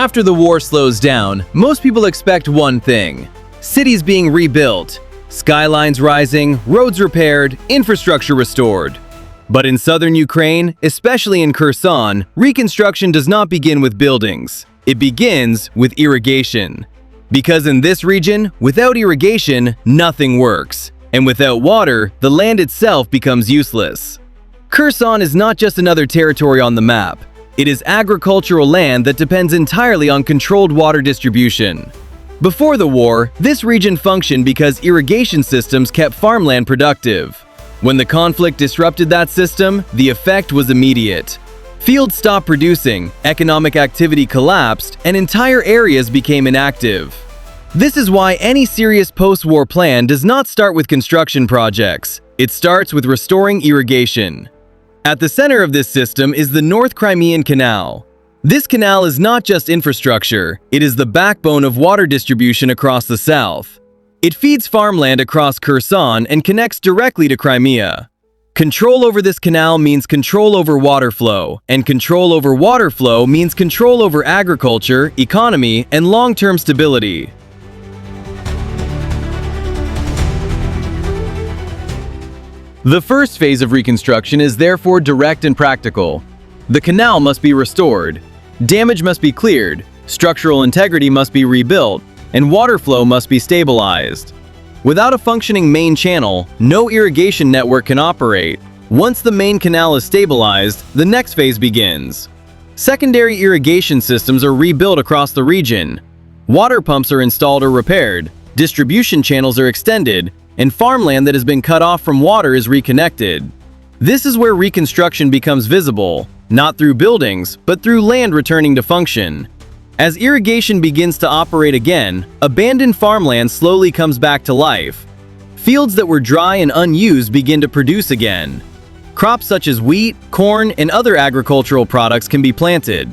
After the war slows down, most people expect one thing: cities being rebuilt, skylines rising, roads repaired, infrastructure restored. But in southern Ukraine, especially in Kherson, reconstruction does not begin with buildings. It begins with irrigation. Because in this region, without irrigation, nothing works. And without water, the land itself becomes useless. Kherson is not just another territory on the map. It is agricultural land that depends entirely on controlled water distribution. Before the war, this region functioned because irrigation systems kept farmland productive. When the conflict disrupted that system, the effect was immediate. Fields stopped producing, economic activity collapsed, and entire areas became inactive. This is why any serious post-war plan does not start with construction projects. It starts with restoring irrigation. At the center of this system is the North Crimean Canal. This canal is not just infrastructure, it is the backbone of water distribution across the south. It feeds farmland across Kherson and connects directly to Crimea. Control over this canal means control over water flow, and control over water flow means control over agriculture, economy, and long-term stability. The first phase of reconstruction is therefore direct and practical. The canal must be restored, damage must be cleared, structural integrity must be rebuilt, and water flow must be stabilized. Without a functioning main channel, no irrigation network can operate. Once the main canal is stabilized, the next phase begins. Secondary irrigation systems are rebuilt across the region. Water pumps are installed or repaired, distribution channels are extended, and farmland that has been cut off from water is reconnected. This is where reconstruction becomes visible, not through buildings, but through land returning to function. As irrigation begins to operate again, abandoned farmland slowly comes back to life. Fields that were dry and unused begin to produce again. Crops such as wheat, corn, and other agricultural products can be planted.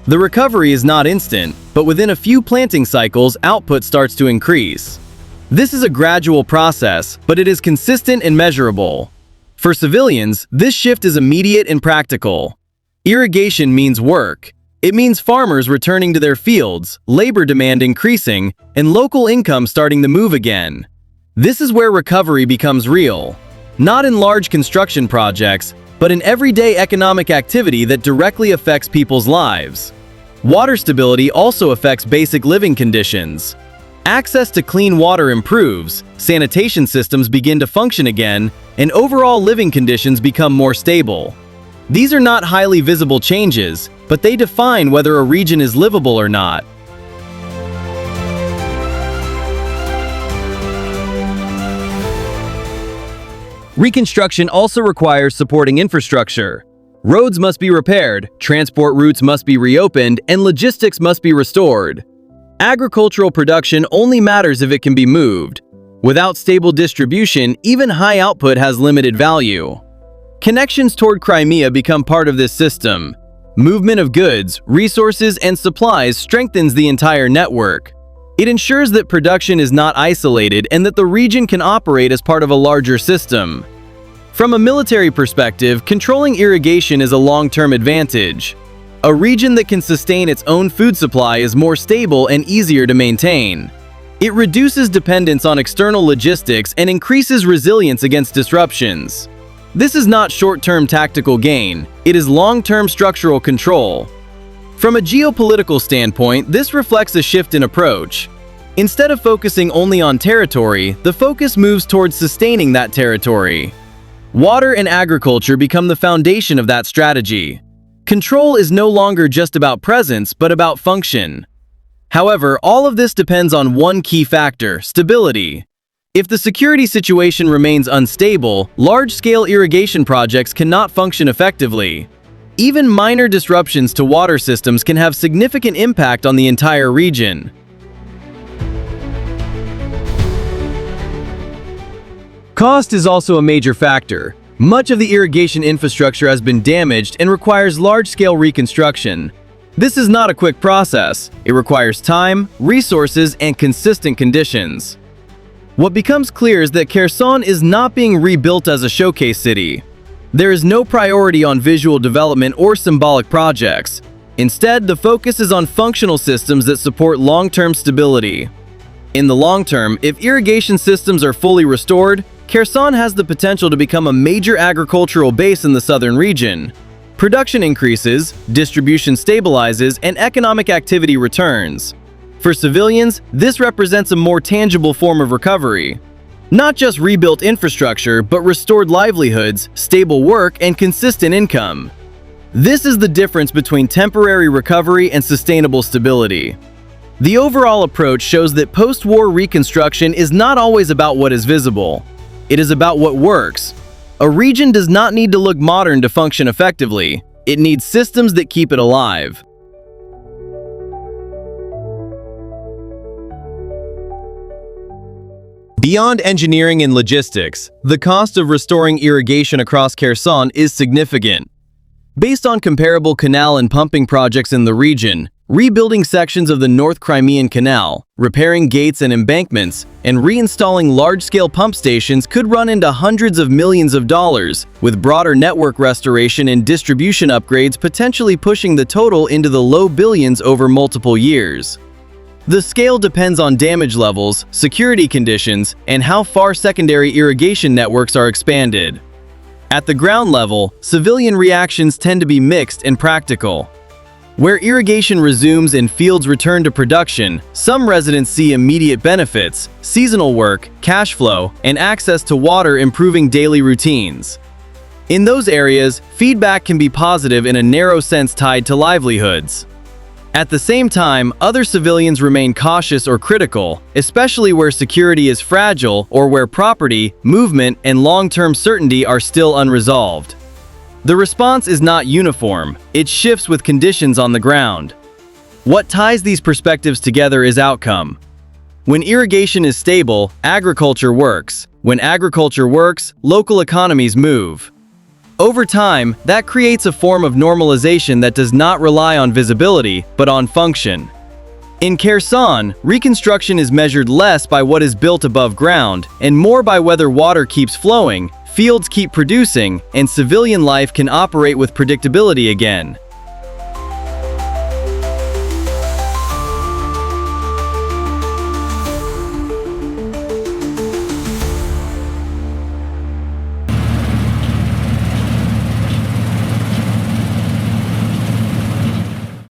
The recovery is not instant, but within a few planting cycles, output starts to increase. This is a gradual process, but it is consistent and measurable. For civilians, this shift is immediate and practical. Irrigation means work. It means farmers returning to their fields, labor demand increasing, and local income starting to move again. This is where recovery becomes real. Not in large construction projects, but in everyday economic activity that directly affects people's lives. Water stability also affects basic living conditions. Access to clean water improves, sanitation systems begin to function again, and overall living conditions become more stable. These are not highly visible changes, but they define whether a region is livable or not. Reconstruction also requires supporting infrastructure. Roads must be repaired, transport routes must be reopened, and logistics must be restored. Agricultural production only matters if it can be moved. Without stable distribution, even high output has limited value. Connections toward Crimea become part of this system. Movement of goods, resources, and supplies strengthens the entire network. It ensures that production is not isolated and that the region can operate as part of a larger system. From a military perspective, controlling irrigation is a long-term advantage. A region that can sustain its own food supply is more stable and easier to maintain. It reduces dependence on external logistics and increases resilience against disruptions. This is not short-term tactical gain, it is long-term structural control. From a geopolitical standpoint, this reflects a shift in approach. Instead of focusing only on territory, the focus moves towards sustaining that territory. Water and agriculture become the foundation of that strategy. Control is no longer just about presence, but about function. However, all of this depends on one key factor: stability. If the security situation remains unstable, large-scale irrigation projects cannot function effectively. Even minor disruptions to water systems can have significant impact on the entire region. Cost is also a major factor. Much of the irrigation infrastructure has been damaged and requires large-scale reconstruction. This is not a quick process. It requires time, resources, and consistent conditions. What becomes clear is that Kherson is not being rebuilt as a showcase city. There is no priority on visual development or symbolic projects. Instead, the focus is on functional systems that support long-term stability. In the long term, if irrigation systems are fully restored, Kherson has the potential to become a major agricultural base in the southern region. Production increases, distribution stabilizes, and economic activity returns. For civilians, this represents a more tangible form of recovery. Not just rebuilt infrastructure, but restored livelihoods, stable work, and consistent income. This is the difference between temporary recovery and sustainable stability. The overall approach shows that post-war reconstruction is not always about what is visible. It is about what works. A region does not need to look modern to function effectively. It needs systems that keep it alive. Beyond engineering and logistics, the cost of restoring irrigation across Kherson is significant. Based on comparable canal and pumping projects in the region, rebuilding sections of the North Crimean Canal, repairing gates and embankments, and reinstalling large-scale pump stations could run into hundreds of millions of dollars, with broader network restoration and distribution upgrades potentially pushing the total into the low billions over multiple years. The scale depends on damage levels, security conditions, and how far secondary irrigation networks are expanded. At the ground level, civilian reactions tend to be mixed and practical. Where irrigation resumes and fields return to production, some residents see immediate benefits, seasonal work, cash flow, and access to water improving daily routines. In those areas, feedback can be positive in a narrow sense tied to livelihoods. At the same time, other civilians remain cautious or critical, especially where security is fragile or where property, movement, and long-term certainty are still unresolved. The response is not uniform. It shifts with conditions on the ground. What ties these perspectives together is outcome. When irrigation is stable, agriculture works. When agriculture works, local economies move. Over time, that creates a form of normalization that does not rely on visibility, but on function. In Kherson, reconstruction is measured less by what is built above ground and more by whether water keeps flowing, fields keep producing, and civilian life can operate with predictability again.